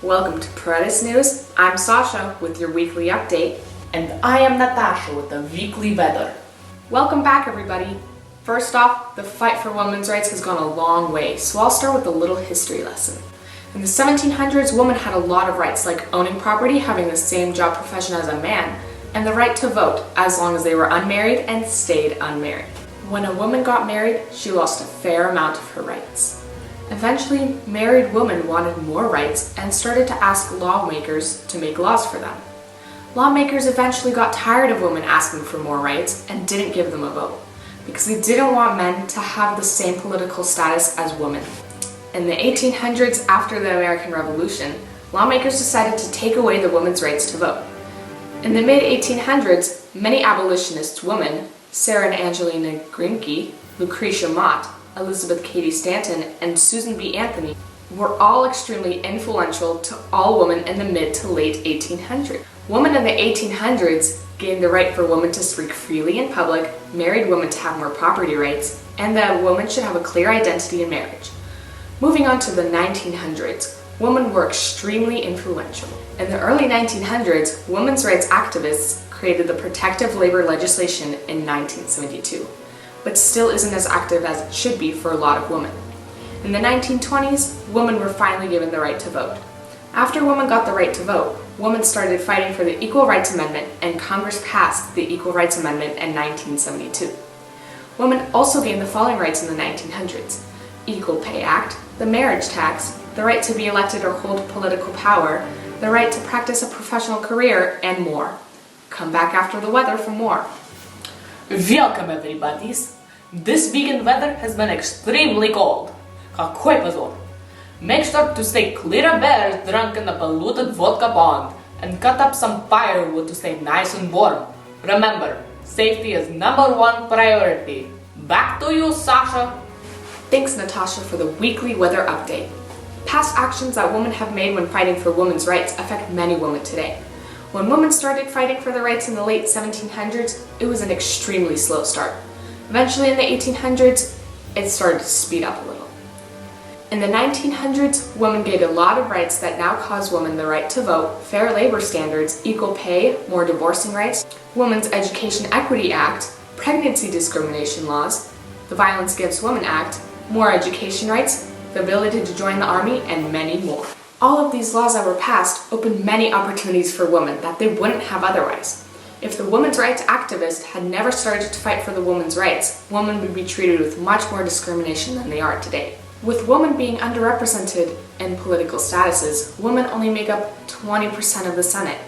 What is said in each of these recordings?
Welcome to Paredes News. I'm Sasha with your weekly update. And I am Natasha with the weekly weather. Welcome back, everybody. First off, the fight for women's rights has gone a long way, so I'll start with a little history lesson. In the 1700s, women had a lot of rights, like owning property, having the same job profession as a man, and the right to vote, as long as they were unmarried and stayed unmarried. When a woman got married, she lost a fair amount of her rights. Eventually, married women wanted more rights and started to ask lawmakers to make laws for them. Lawmakers eventually got tired of women asking for more rights and didn't give them a vote, because they didn't want men to have the same political status as women. In the 1800s, after the American Revolution, lawmakers decided to take away the women's rights to vote. In the mid-1800s, many abolitionist women, Sarah and Angelina Grimke, Lucretia Mott, Elizabeth Cady Stanton, and Susan B. Anthony, were all extremely influential to all women in the mid to late 1800s. Women in the 1800s gained the right for women to speak freely in public, married women to have more property rights, and that women should have a clear identity in marriage. Moving on to the 1900s, women were extremely influential. In the early 1900s, women's rights activists created the protective labor legislation in 1972, but still isn't as active as it should be for a lot of women. In the 1920s, women were finally given the right to vote. After women got the right to vote, women started fighting for the Equal Rights Amendment, and Congress passed the Equal Rights Amendment in 1972. Women also gained the following rights in the 1900s: Equal Pay Act, the marriage tax, the right to be elected or hold political power, the right to practice a professional career, and more. Come back after the weather for more. Welcome, everybody. This weekend weather has been extremely cold. Какой позор! Make sure to stay clear of bears drunk in the polluted vodka pond and cut up some firewood to stay nice and warm. Remember, safety is #1 priority. Back to you, Sasha. Thanks, Natasha, for the weekly weather update. Past actions that women have made when fighting for women's rights affect many women today. When women started fighting for their rights in the late 1700s, it was an extremely slow start. Eventually, in the 1800s, it started to speed up a little. In the 1900s, women gained a lot of rights that now cause women the right to vote, fair labor standards, equal pay, more divorcing rights, Women's Education Equity Act, pregnancy discrimination laws, the Violence Against Women Act, more education rights, the ability to join the army, and many more. All of these laws that were passed opened many opportunities for women that they wouldn't have otherwise. If the women's rights activists had never started to fight for the women's rights, women would be treated with much more discrimination than they are today. With women being underrepresented in political statuses, women only make up 20% of the Senate.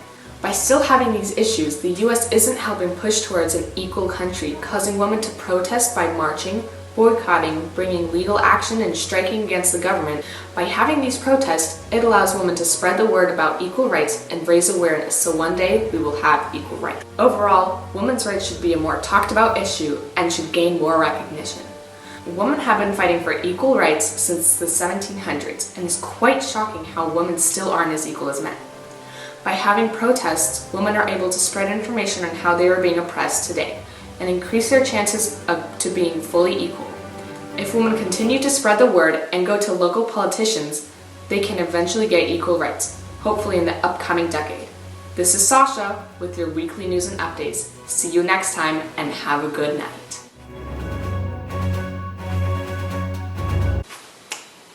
By still having these issues, the US isn't helping push towards an equal country, causing women to protest by marching, boycotting, bringing legal action, and striking against the government. By having these protests, it allows women to spread the word about equal rights and raise awareness, so one day we will have equal rights. Overall, women's rights should be a more talked about issue and should gain more recognition. Women have been fighting for equal rights since the 1700s, and it's quite shocking how women still aren't as equal as men. By having protests, women are able to spread information on how they are being oppressed today and increase their chances to being fully equal. If women continue to spread the word and go to local politicians, they can eventually get equal rights, hopefully in the upcoming decade. This is Sasha with your weekly news and updates. See you next time and have a good night.